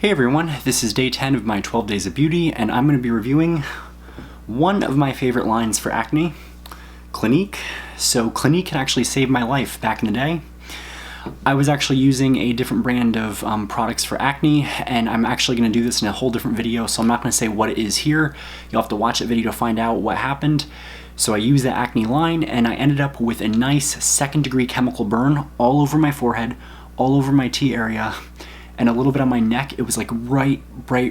Hey everyone, this is day 10 of my 12 Days of Beauty, and I'm going to be reviewing one of my favorite lines for acne, Clinique. So Clinique had actually saved my life back in the day. I was actually using a different brand of products for acne, and I'm actually going to do this in a whole different video, so I'm not going to say what it is here. You'll have to watch that video to find out what happened. So I used the acne line, and I ended up with a nice second-degree chemical burn all over my forehead, all over my T area, and a little bit on my neck. It was like bright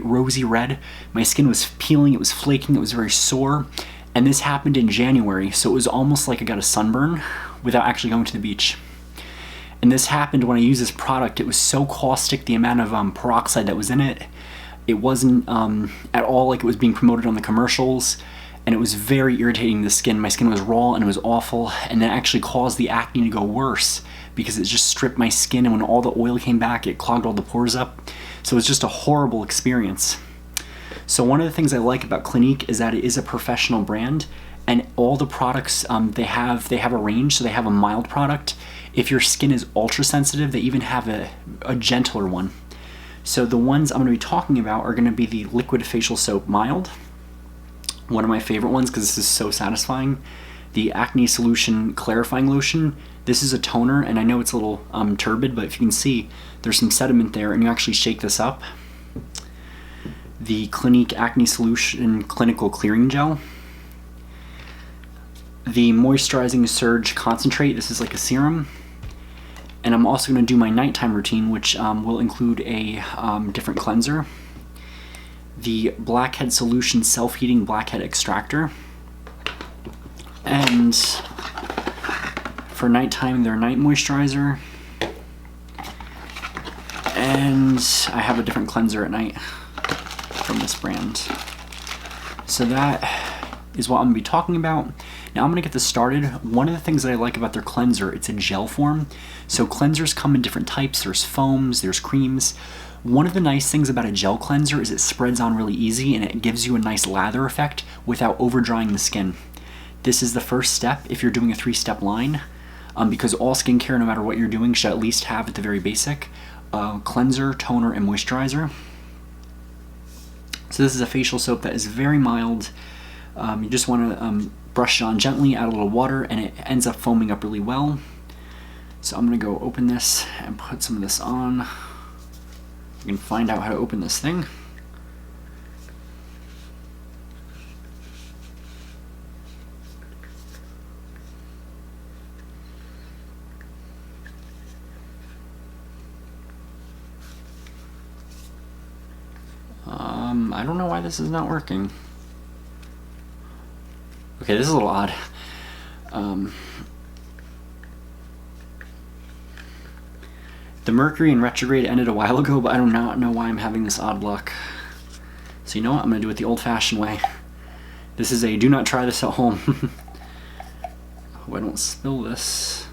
rosy red. My skin was peeling, it was flaking, it was very sore. And this happened in January, so it was almost like I got a sunburn without actually going to the beach. And this happened when I used this product. It was so caustic, the amount of peroxide that was in it. It wasn't at all like it was being promoted on the commercials, and it was very irritating to the skin. My skin was raw and it was awful, and that actually caused the acne to go worse because it just stripped my skin, and when all the oil came back, it clogged all the pores up. So it was just a horrible experience. So one of the things I like about Clinique is that it is a professional brand, and all the products they have a range. So they have a mild product. If your skin is ultra sensitive, they even have a gentler one. So the ones I'm going to be talking about are going to be the liquid facial soap mild, one of my favorite ones because this is so satisfying. The Acne Solution Clarifying Lotion. This is a toner, and I know it's a little turbid, but if you can see, there's some sediment there, and you actually shake this up. The Clinique Acne Solution Clinical Clearing Gel. The Moisturizing Surge Concentrate. This is like a serum. And I'm also going to do my nighttime routine, which will include a different cleanser. The Blackhead Solution Self-Heating Blackhead Extractor. And for nighttime, their night moisturizer. And I have a different cleanser at night from this brand. So that is what I'm going to be talking about. Now I'm going to get this started. One of the things that I like about their cleanser, it's a gel form. So cleansers come in different types. There's foams, there's creams. One of the nice things about a gel cleanser is it spreads on really easy, and it gives you a nice lather effect without over drying the skin. This is the first step if you're doing a 3-step line, because all skincare, no matter what you're doing, should at least have at the very basic cleanser, toner, and moisturizer. So this is a facial soap that is very mild. You just want to brush it on gently, add a little water, and it ends up foaming up really well. So I'm going to go open this and put some of this on. You can find out how to open this thing. I don't know why this is not working. Okay, this is a little odd. The Mercury in retrograde ended a while ago, but I do not know why I'm having this odd luck. So you know what? I'm going to do it the old-fashioned way. This is a do not try this at home. Hope I don't spill this.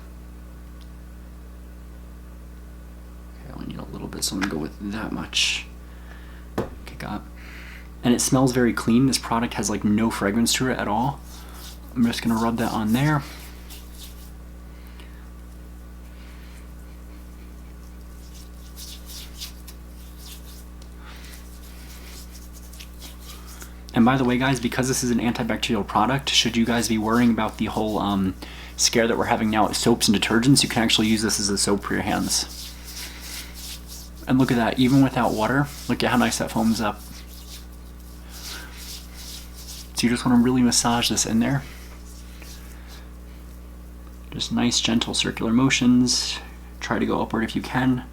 Okay, I only need a little bit, so I'm going to go with that much. Okay, got it. And it smells very clean. This product has like no fragrance to it at all. I'm just going to rub that on there. And by the way, guys, because this is an antibacterial product, should you guys be worrying about the whole scare that we're having now at soaps and detergents, you can actually use this as a soap for your hands. And look at that, even without water, look at how nice that foams up. So you just want to really massage this in there. Just nice, gentle circular motions. Try to go upward if you can.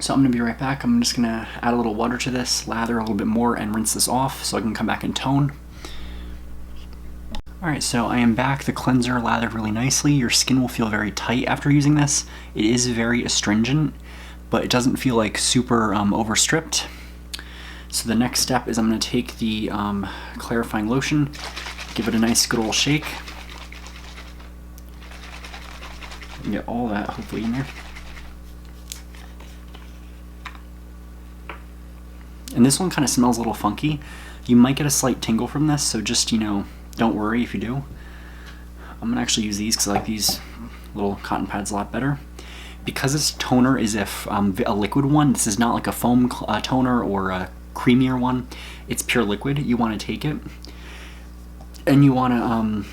So I'm going to be right back. I'm just going to add a little water to this, lather a little bit more, and rinse this off so I can come back and tone. Alright, so I am back. The cleanser lathered really nicely. Your skin will feel very tight after using this. It is very astringent, but it doesn't feel like super overstripped. So the next step is I'm going to take the clarifying lotion, give it a nice good old shake. Get all that hopefully in there. And this one kind of smells a little funky. You might get a slight tingle from this, so just, you know, don't worry if you do. I'm gonna actually use these because I like these little cotton pads a lot better. Because this toner is a liquid one, this is not like a foam toner or a creamier one. It's pure liquid. You want to take it and you want to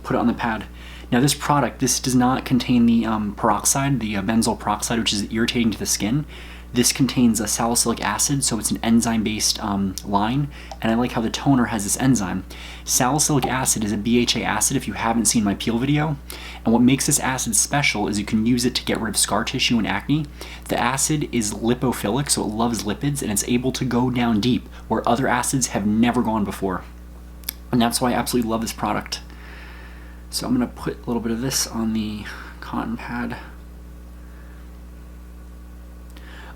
put it on the pad. Now this product, this does not contain the peroxide, the benzoyl peroxide, which is irritating to the skin. This contains a salicylic acid, so it's an enzyme-based line, and I like how the toner has this enzyme. Salicylic acid is a BHA acid if you haven't seen my peel video, and what makes this acid special is you can use it to get rid of scar tissue and acne. The acid is lipophilic, so it loves lipids, and it's able to go down deep, where other acids have never gone before. And that's why I absolutely love this product. So I'm going to put a little bit of this on the cotton pad.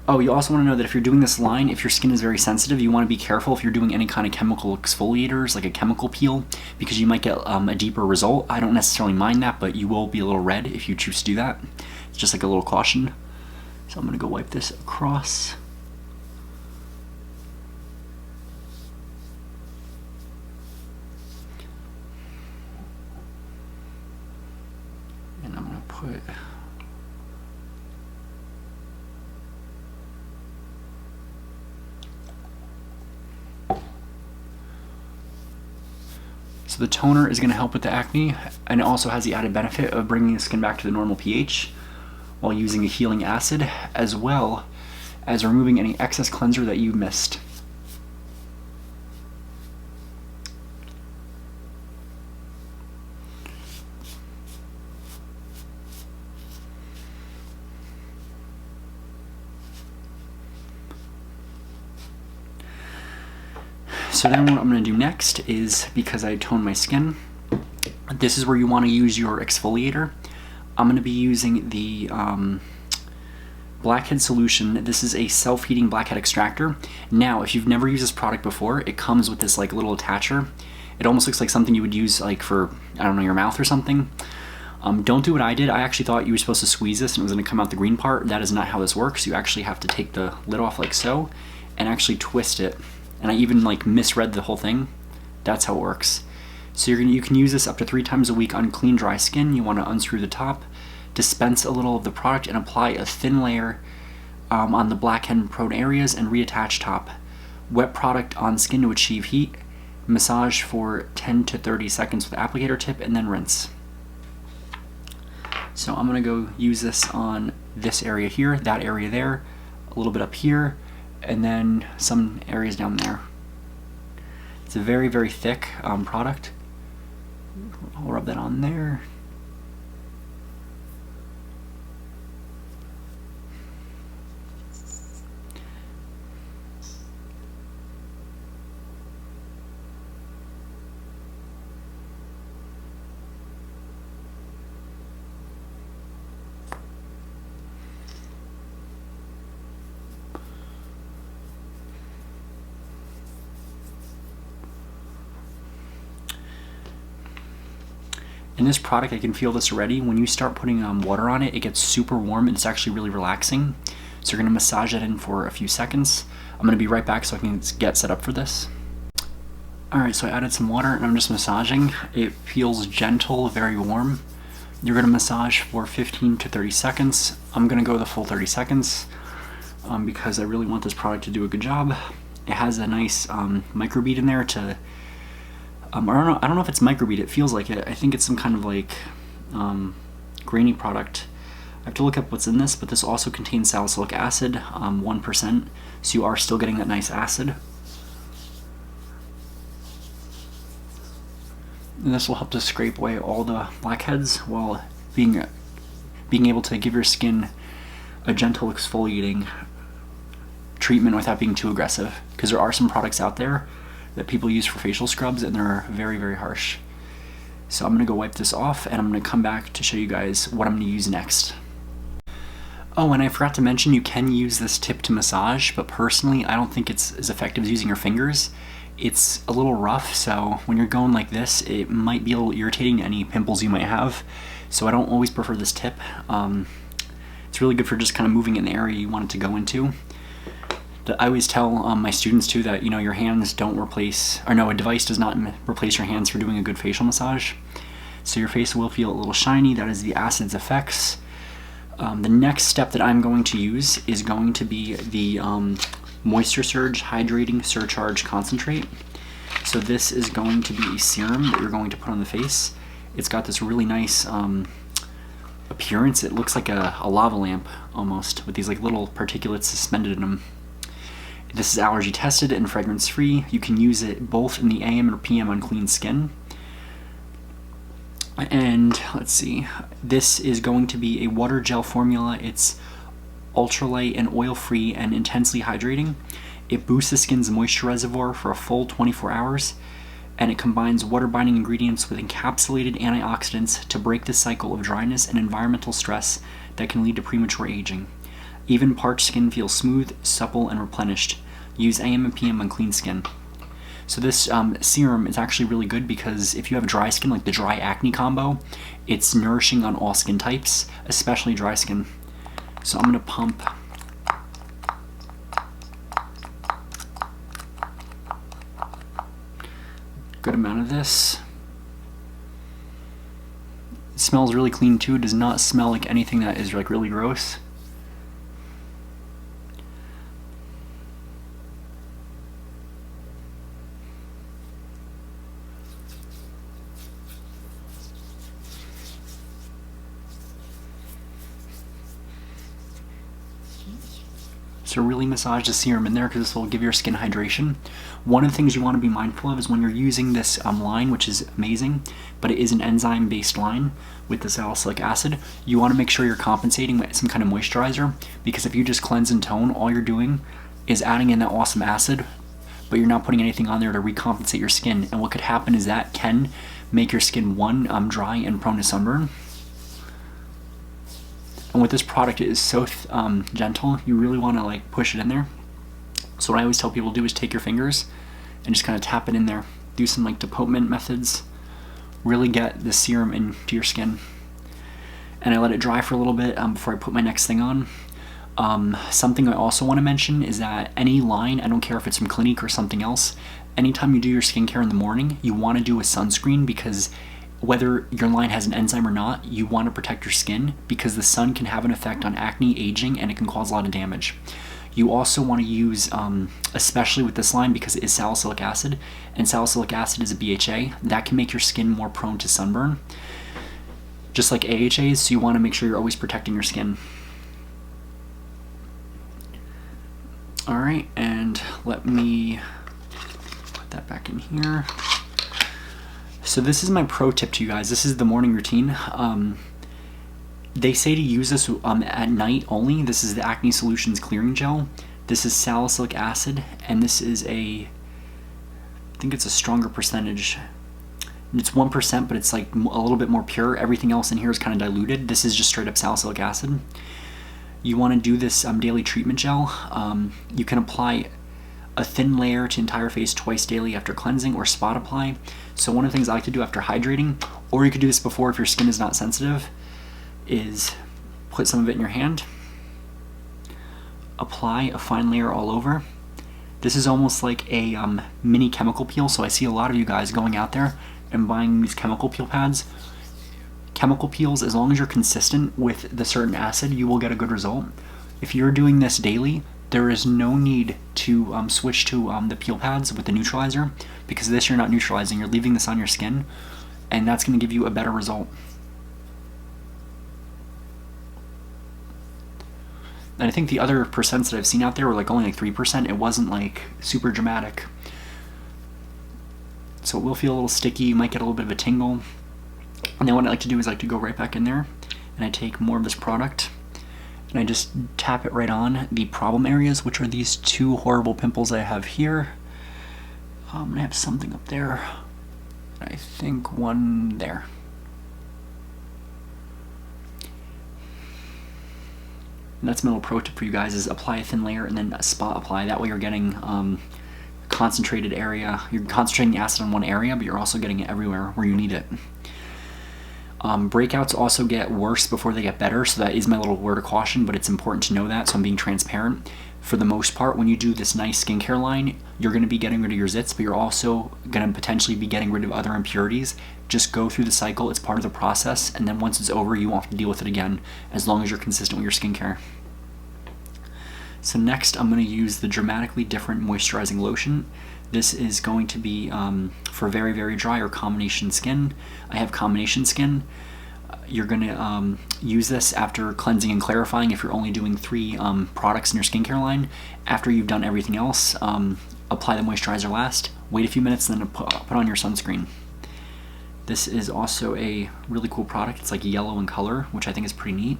Oh, you also want to know that if you're doing this line, if your skin is very sensitive, you want to be careful if you're doing any kind of chemical exfoliators, like a chemical peel, because you might get a deeper result. I don't necessarily mind that, but you will be a little red if you choose to do that. It's just like a little caution. So I'm going to go wipe this across. And I'm going to put... So the toner is going to help with the acne, and it also has the added benefit of bringing the skin back to the normal pH while using a healing acid, as well as removing any excess cleanser that you missed. So then what I'm going to do next is, because I toned my skin, this is where you want to use your exfoliator. I'm going to be using the blackhead solution. This is a self-heating blackhead extractor. Now, if you've never used this product before, it comes with this like little attacher. It almost looks like something you would use like for, I don't know, your mouth or something. Don't do what I did. I actually thought you were supposed to squeeze this and it was going to come out the green part. That is not how this works. You actually have to take the lid off like so and actually twist it. And I even like misread the whole thing. That's how it works. So you can use this up to 3 times a week on clean, dry skin. You want to unscrew the top, dispense a little of the product, and apply a thin layer on the blackhead prone areas and reattach top. Wet product on skin to achieve heat. Massage for 10 to 30 seconds with applicator tip, and then rinse. So I'm going to go use this on this area here, that area there, a little bit up here, and then some areas down there. It's a very, very thick product. I'll rub that on there. In this product, I can feel this already. When you start putting water on it, it gets super warm and it's actually really relaxing. So you're going to massage that in for a few seconds. I'm going to be right back so I can get set up for this. Alright, so I added some water and I'm just massaging. It feels gentle, very warm. You're going to massage for 15 to 30 seconds. I'm going to go the full 30 seconds because I really want this product to do a good job. It has a nice microbead in there to... I don't know if it's microbead, it feels like it. I think it's some kind of like grainy product. I have to look up what's in this, but this also contains salicylic acid, 1%, so you are still getting that nice acid. And this will help to scrape away all the blackheads while being able to give your skin a gentle exfoliating treatment without being too aggressive. Because there are some products out there that people use for facial scrubs and they're very, very harsh. So I'm gonna go wipe this off and I'm gonna come back to show you guys what I'm gonna use next. Oh, and I forgot to mention you can use this tip to massage, but personally I don't think it's as effective as using your fingers. It's a little rough, so when you're going like this, it might be a little irritating to any pimples you might have. So I don't always prefer this tip. It's really good for just kind of moving in the area you want it to go into. I always tell my students too that, you know, your hands don't replace, or no, a device does not replace your hands for doing a good facial massage. So your face will feel a little shiny. That is the acid's effects. The next step that I'm going to use is going to be the Moisture Surge Hydrating Surcharge Concentrate. So this is going to be a serum that you're going to put on the face. It's got this really nice appearance. It looks like a lava lamp almost, with these like little particulates suspended in them. This is allergy tested and fragrance free. You can use it both in the AM or PM on clean skin. And let's see, this is going to be a water gel formula. It's ultralight and oil-free and intensely hydrating. It boosts the skin's moisture reservoir for a full 24 hours, and it combines water-binding ingredients with encapsulated antioxidants to break the cycle of dryness and environmental stress that can lead to premature aging. Even parched skin feels smooth, supple, and replenished. Use AM and PM on clean skin. So this serum is actually really good because if you have dry skin, like the dry acne combo, it's nourishing on all skin types, especially dry skin. So I'm going to pump a good amount of this. It smells really clean too. It does not smell like anything that is like really gross. So really massage the serum in there because this will give your skin hydration. One of the things you want to be mindful of is when you're using this line, which is amazing, but it is an enzyme-based line with the salicylic acid, you want to make sure you're compensating with some kind of moisturizer, because if you just cleanse and tone, all you're doing is adding in that awesome acid, but you're not putting anything on there to recompensate your skin. And what could happen is that can make your skin, one, dry and prone to sunburn. And with this product, it is so gentle, you really want to like push it in there. So what I always tell people to do is take your fingers and just kind of tap it in there. Do some like depotement methods. Really get the serum into your skin. And I let it dry for a little bit before I put my next thing on. Something I also want to mention is that any line, I don't care if it's from Clinique or something else, anytime you do your skincare in the morning, you want to do a sunscreen, because whether your line has an enzyme or not, you want to protect your skin because the sun can have an effect on acne, aging, and it can cause a lot of damage. You also want to use, especially with this line, because it is salicylic acid, and salicylic acid is a BHA, that can make your skin more prone to sunburn, just like AHAs, so you want to make sure you're always protecting your skin. Alright, and let me put that back in here. So this is my pro tip to you guys. This is the morning routine. They say to use this at night only. This is the Acne Solutions Clearing Gel. This is salicylic acid, and this is I think it's a stronger percentage. It's 1%, but it's like a little bit more pure. Everything else in here is kind of diluted. This is just straight up salicylic acid. You want to do this daily treatment gel. You can apply a thin layer to entire face twice daily after cleansing, or spot apply. So one of the things I like to do after hydrating, or you could do this before if your skin is not sensitive, is put some of it in your hand, apply a fine layer all over. This is almost like a mini chemical peel, so I see a lot of you guys going out there and buying these chemical peel pads. Chemical peels, as long as you're consistent with the certain acid, you will get a good result. If you're doing this daily, there is no need to switch to the peel pads with the neutralizer, because this you're not neutralizing, you're leaving this on your skin, and that's going to give you a better result. And I think the other percents that I've seen out there were like only like 3%. It wasn't like super dramatic. So it will feel a little sticky, you might get a little bit of a tingle. And then what I like to do is I like to go right back in there, and I take more of this product, and I just tap it right on the problem areas, which are these two horrible pimples I have here. I have something up there. I think one there. And that's my little pro tip for you guys, is apply a thin layer and then a spot apply. That way you're getting concentrated area. You're concentrating the acid on one area, but you're also getting it everywhere where you need it. Breakouts also get worse before they get better, so that is my little word of caution, but it's important to know that, so I'm being transparent. For the most part, when you do this nice skincare line, you're going to be getting rid of your zits, but you're also going to potentially be getting rid of other impurities. Just go through the cycle, it's part of the process, and then once it's over, you won't have to deal with it again, as long as you're consistent with your skincare. So next, I'm going to use the Dramatically Different Moisturizing Lotion. This is going to be for very, very dry or combination skin. I have combination skin. You're going to use this after cleansing and clarifying if you're only doing 3 products in your skincare line. After you've done everything else, apply the moisturizer last, wait a few minutes, and then put on your sunscreen. This is also a really cool product. It's like yellow in color, which I think is pretty neat.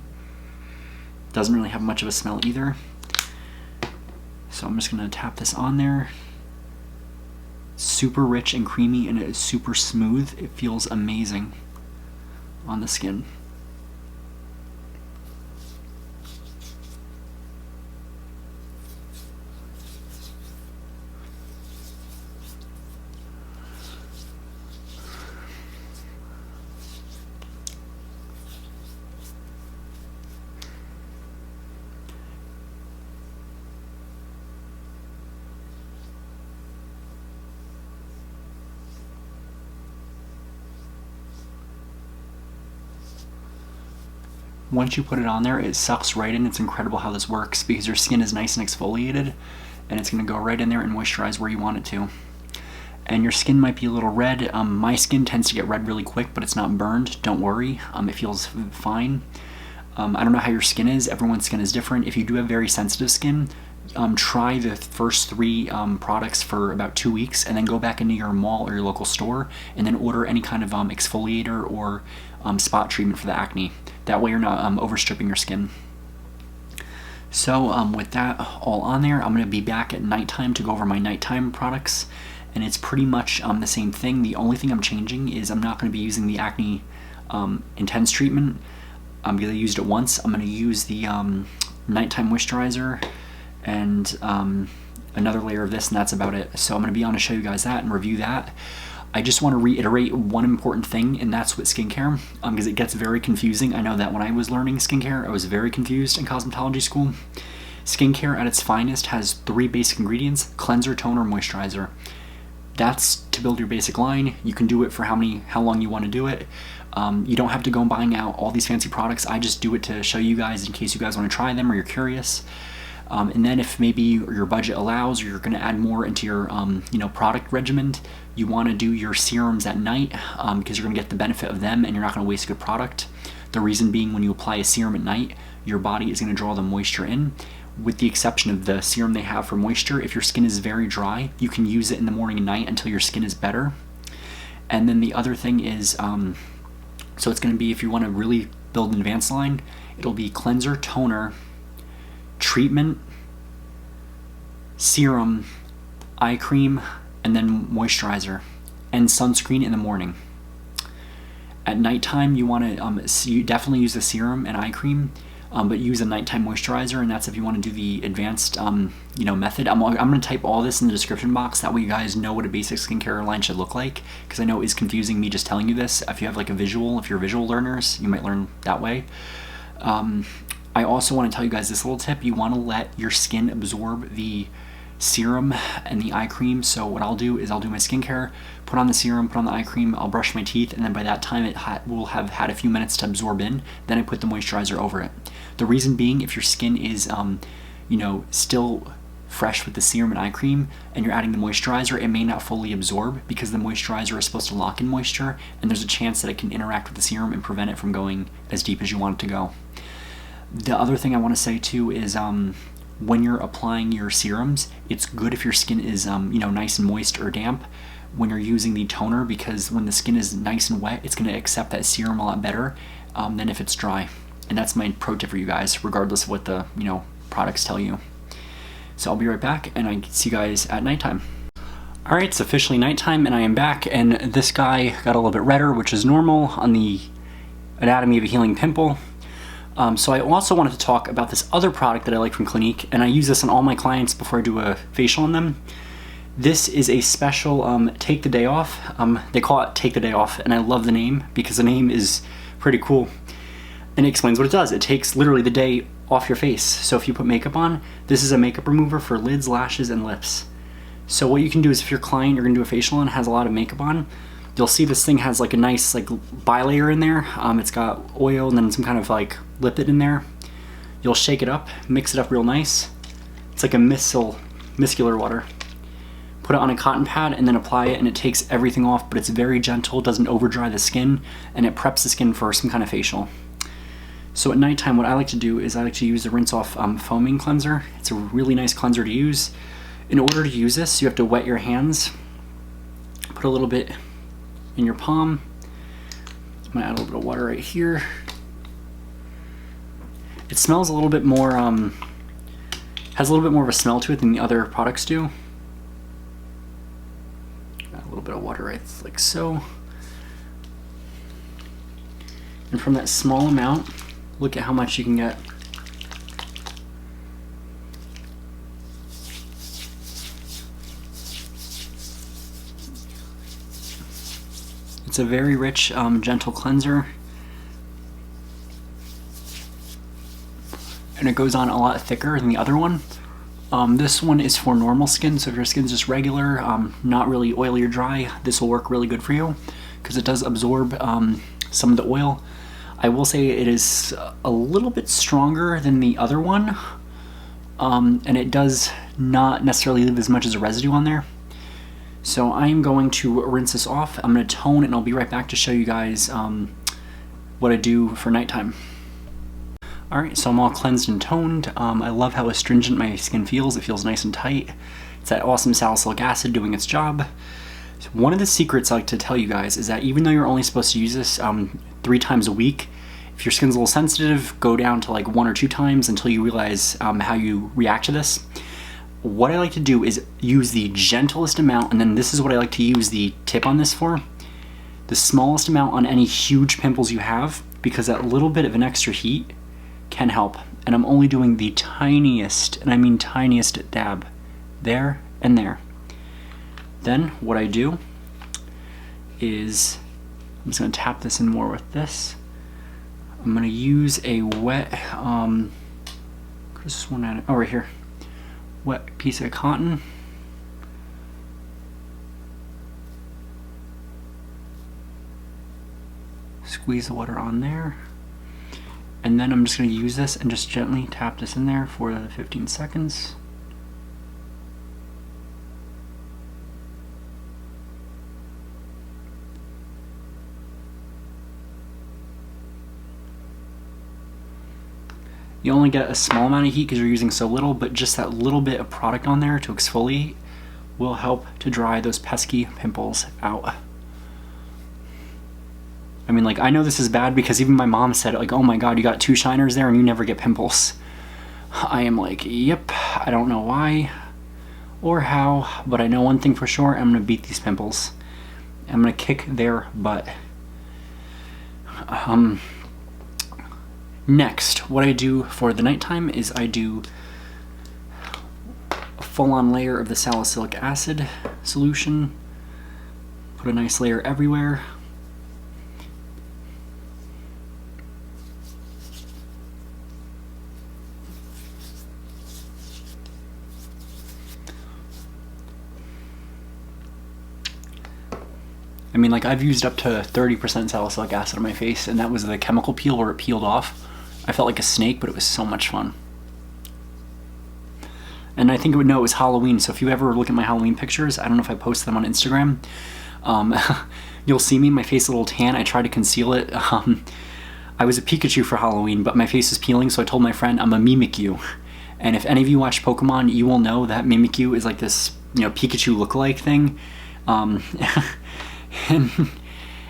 Doesn't really have much of a smell either. So I'm just going to tap this on there. Super rich and creamy, and it is super smooth. It feels amazing on the skin. Once you put it on there, it sucks right in. It's incredible how this works because your skin is nice and exfoliated, and it's going to go right in there and moisturize where you want it to. And your skin might be a little red. My skin tends to get red really quick, but it's not burned. Don't worry. It feels fine. I don't know how your skin is. Everyone's skin is different. If you do have very sensitive skin, try the first 3 products for about 2 weeks, and then go back into your mall or your local store and then order any kind of exfoliator or spot treatment for the acne. That way you're not overstripping your skin. So with that all on there, I'm going to be back at nighttime to go over my nighttime products, and it's pretty much the same thing. The only thing I'm changing is I'm not going to be using the Acne Intense treatment because I used it once. I'm going to use the nighttime moisturizer and another layer of this, and that's about it. So I'm going to be on to show you guys that and review that. I just want to reiterate one important thing, and that's with skincare, because it gets very confusing. I know that when I was learning skincare, I was very confused in cosmetology school. Skincare at its finest has 3 basic ingredients: cleanser, toner, moisturizer. That's to build your basic line. You can do it for how long you want to do it. You don't have to go buying out all these fancy products. I just do it to show you guys in case you guys want to try them or you're curious. And then if maybe your budget allows, or you're going to add more into your product regimen, you want to do your serums at night because you're going to get the benefit of them and you're not going to waste a good product. The reason being, when you apply a serum at night, your body is going to draw the moisture in. With the exception of the serum they have for moisture, if your skin is very dry, you can use it in the morning and night until your skin is better. And then the other thing is, so it's going to be, if you want to really build an advanced line, it'll be cleanser, toner, treatment, serum, eye cream, and then moisturizer, and sunscreen in the morning. At nighttime, you want to you definitely use the serum and eye cream, but use a nighttime moisturizer, and that's if you want to do the advanced method. I'm going to type all this in the description box, that way you guys know what a basic skincare line should look like, because I know it is confusing me just telling you this. If you have like a visual, if you're visual learners, you might learn that way. I also want to tell you guys this little tip. You want to let your skin absorb the serum and the eye cream. So what I'll do is I'll do my skincare, put on the serum, put on the eye cream, I'll brush my teeth, and then by that time it will have had a few minutes to absorb in. Then I put the moisturizer over it. The reason being, if your skin is still fresh with the serum and eye cream and you're adding the moisturizer, it may not fully absorb because the moisturizer is supposed to lock in moisture, and there's a chance that it can interact with the serum and prevent it from going as deep as you want it to go. The other thing I want to say too is when you're applying your serums, it's good if your skin is nice and moist or damp when you're using the toner, because when the skin is nice and wet, it's going to accept that serum a lot better than if it's dry. And that's my pro tip for you guys, regardless of what the products tell you. So I'll be right back, and I see you guys at nighttime. All right, it's officially nighttime, and I am back, and this guy got a little bit redder, which is normal on the anatomy of a healing pimple. So I also wanted to talk about this other product that I like from Clinique, and I use this on all my clients before I do a facial on them. This is a special take the day off. They call it Take the Day Off, and I love the name because the name is pretty cool. And it explains what it does. It takes literally the day off your face. So if you put makeup on, this is a makeup remover for lids, lashes, and lips. So what you can do is if your client you're gonna do a facial on has a lot of makeup on, you'll see this thing has like a nice like bilayer in there. It's got oil and then some kind of like lipid in there. You'll shake it up, mix it up real nice. It's like a micellar water. Put it on a cotton pad and then apply it, and it takes everything off, but it's very gentle, doesn't over dry the skin, and it preps the skin for some kind of facial. So at nighttime, what I like to do is I like to use the rinse off foaming cleanser. It's a really nice cleanser to use. In order to use this, you have to wet your hands. Put a little bit in your palm. I'm gonna add a little bit of water right here. It smells a little bit more, has a little bit more of a smell to it than the other products do. Add a little bit of water right like so. And from that small amount, look at how much you can get. It's a very rich, gentle cleanser. And it goes on a lot thicker than the other one. This one is for normal skin, so if your skin's just regular, not really oily or dry, this will work really good for you because it does absorb some of the oil. I will say it is a little bit stronger than the other one, and it does not necessarily leave as much as a residue on there. So I am going to rinse this off. I'm going to tone it, and I'll be right back to show you guys what I do for nighttime. Alright, so I'm all cleansed and toned. I love how astringent my skin feels. It feels nice and tight. It's that awesome salicylic acid doing its job. So one of the secrets I like to tell you guys is that even though you're only supposed to use this 3 times a week, if your skin's a little sensitive, go down to like 1 or 2 times until you realize how you react to this. What I like to do is use the gentlest amount, and then this is what I like to use the tip on this for. The smallest amount on any huge pimples you have, because that little bit of an extra heat can help. And I'm only doing the tiniest, and I mean tiniest dab, there and there. Then what I do is, I'm just gonna tap this in more with this. I'm gonna use a wet, this one at it, oh right here, wet piece of cotton. Squeeze the water on there. And then I'm just going to use this and just gently tap this in there for 15 seconds. You only get a small amount of heat because you're using so little, but just that little bit of product on there to exfoliate will help to dry those pesky pimples out. I mean, like, I know this is bad because even my mom said, like, oh my god, you got 2 shiners there and you never get pimples. I am like, yep, I don't know why or how, but I know one thing for sure, I'm gonna beat these pimples. I'm gonna kick their butt. Next, what I do for the nighttime is I do a full-on layer of the salicylic acid solution. Put a nice layer everywhere. I mean, like, I've used up to 30% salicylic acid on my face, and that was the chemical peel where it peeled off. I felt like a snake, but it was so much fun. And I think it would know it was Halloween, so if you ever look at my Halloween pictures, I don't know if I posted them on Instagram, you'll see me, my face a little tan. I tried to conceal it. I was a Pikachu for Halloween, but my face was peeling, so I told my friend I'm a Mimikyu. And if any of you watch Pokemon, you will know that Mimikyu is like this, you know, Pikachu lookalike thing. And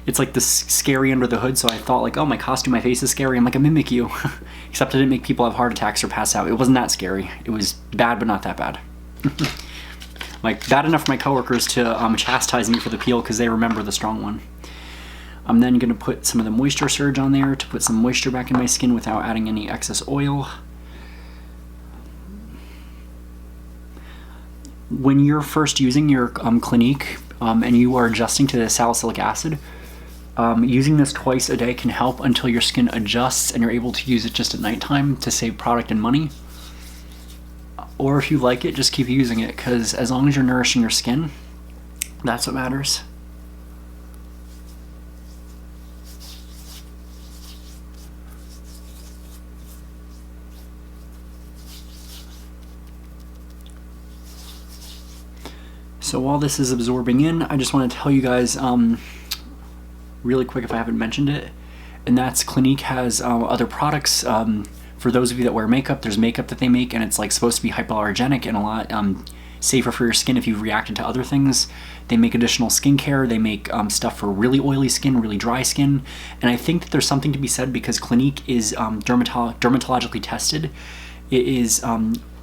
it's like this scary under the hood, so I thought like, oh, my costume, my face is scary, I'm like a Mimikyu. Except I didn't make people have heart attacks or pass out. It wasn't that scary. It was bad, but not that bad. Like, bad enough for my coworkers to chastise me for the peel because they remember the strong one. I'm then going to put some of the Moisture Surge on there to put some moisture back in my skin without adding any excess oil. When you're first using your Clinique and you are adjusting to the salicylic acid, Using this twice a day can help until your skin adjusts and you're able to use it just at nighttime to save product and money. Or if you like it, just keep using it, because as long as you're nourishing your skin, that's what matters. So while this is absorbing in, I just want to tell you guys really quick, if I haven't mentioned it, and that's Clinique has other products. For those of you that wear makeup, there's makeup that they make, and it's like supposed to be hypoallergenic and a lot safer for your skin if you've reacted to other things. They make additional skincare. They make stuff for really oily skin, really dry skin, and I think that there's something to be said because Clinique is dermatologically tested. It is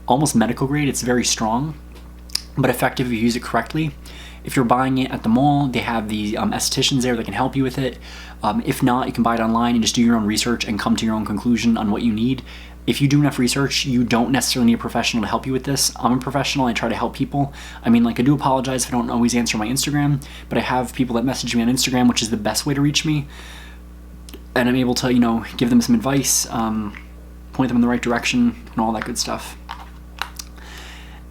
almost medical grade. It's very strong, but effective if you use it correctly. If you're buying it at the mall, they have the estheticians there that can help you with it. If not, you can buy it online and just do your own research and come to your own conclusion on what you need. If you do enough research, you don't necessarily need a professional to help you with this. I'm a professional. I try to help people. I mean, like, I do apologize if I don't always answer my Instagram, but I have people that message me on Instagram, which is the best way to reach me. And I'm able to, you know, give them some advice, point them in the right direction, and all that good stuff.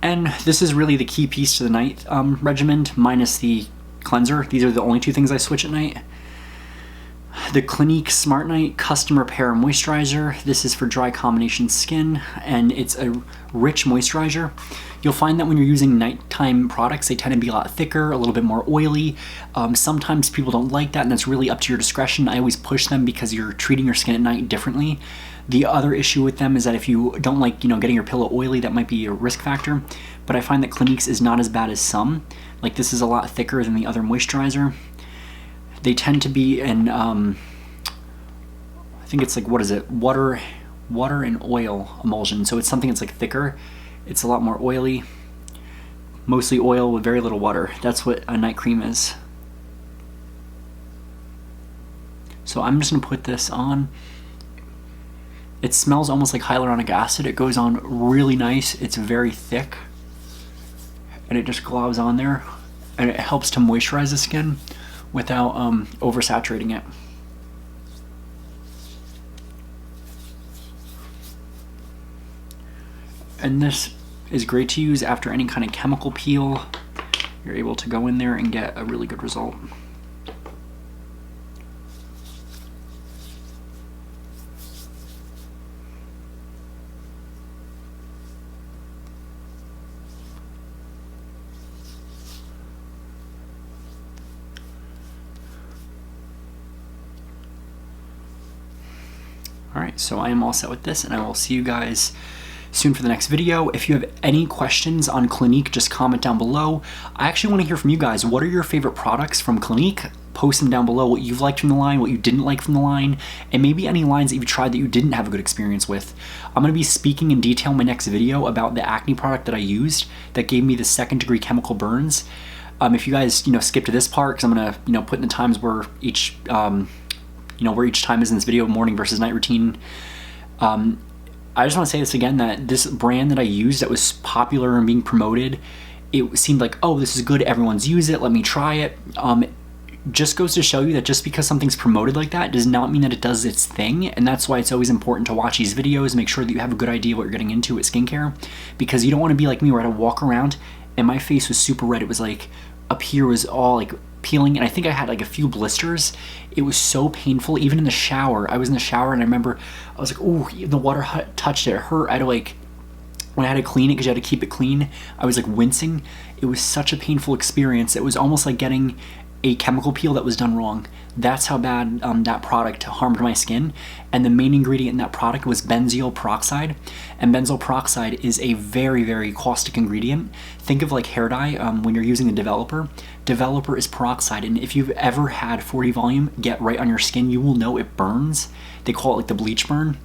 And this is really the key piece to the night regimen, minus the cleanser. These are the only two things I switch at night. The Clinique Smart Night Custom Repair Moisturizer. This is for dry combination skin, and it's a rich moisturizer. You'll find that when you're using nighttime products, they tend to be a lot thicker, a little bit more oily. Sometimes people don't like that, and that's really up to your discretion. I always push them because you're treating your skin at night differently. The other issue with them is that if you don't like, you know, getting your pillow oily, that might be a risk factor. But I find that Clinique's is not as bad as some. Like, this is a lot thicker than the other moisturizer. They tend to be in, I think it's like, what is it? Water and oil emulsion. So it's something that's like thicker. It's a lot more oily. Mostly oil with very little water. That's what a night cream is. So I'm just gonna put this on. It smells almost like hyaluronic acid. It goes on really nice. It's very thick. And it just globs on there. And it helps to moisturize the skin without oversaturating it. And this is great to use after any kind of chemical peel. You're able to go in there and get a really good result. Alright, so I am all set with this, and I will see you guys soon for the next video. If you have any questions on Clinique, just comment down below. I actually want to hear from you guys. What are your favorite products from Clinique? Post them down below, what you've liked from the line, what you didn't like from the line, and maybe any lines that you've tried that you didn't have a good experience with. I'm going to be speaking in detail in my next video about the acne product that I used that gave me the 2nd degree chemical burns. If you guys, skip to this part, because I'm going to, put in the times where each where each time is in this video, morning versus night routine. I just want to say this again, that this brand that I used that was popular and being promoted, it seemed like, oh, this is good, everyone's used it, let me try it. Just goes to show you that just because something's promoted like that does not mean that it does its thing, and that's why it's always important to watch these videos, make sure that you have a good idea what you're getting into with skincare, because you don't want to be like me where I had to walk around and my face was super red. It was like, up here was all like peeling, and I think I had like a few blisters. It was so painful. Even in the shower, I was in the shower and I remember I was like, oh, the water touched it, it hurt. I had to like, when I had to clean it, because you had to keep it clean, I was like wincing. It was such a painful experience. It was almost like getting a chemical peel that was done wrong. That's how bad that product harmed my skin. And the main ingredient in that product was benzoyl peroxide, and benzoyl peroxide is a very, very caustic ingredient. Think of like hair dye. When you're using a developer is peroxide, and if you've ever had 40 volume get right on your skin, you will know it burns. They call it like the bleach burn.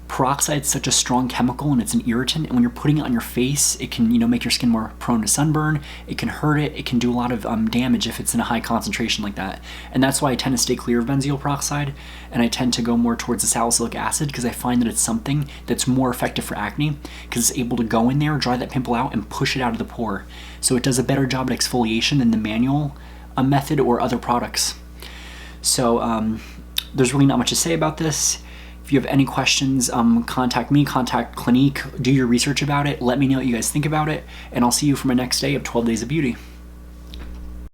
Peroxide is such a strong chemical, and it's an irritant, and when you're putting it on your face, it can make your skin more prone to sunburn. It can hurt it. It can do a lot of damage if it's in a high concentration like that. And that's why I tend to stay clear of benzoyl peroxide, and I tend to go more towards the salicylic acid, because I find that it's something that's more effective for acne, because it's able to go in there, dry that pimple out, and push it out of the pore. So it does a better job at exfoliation than the manual method or other products. So there's really not much to say about this. If you have any questions, contact me, contact Clinique, do your research about it, let me know what you guys think about it, and I'll see you for my next day of 12 Days of Beauty.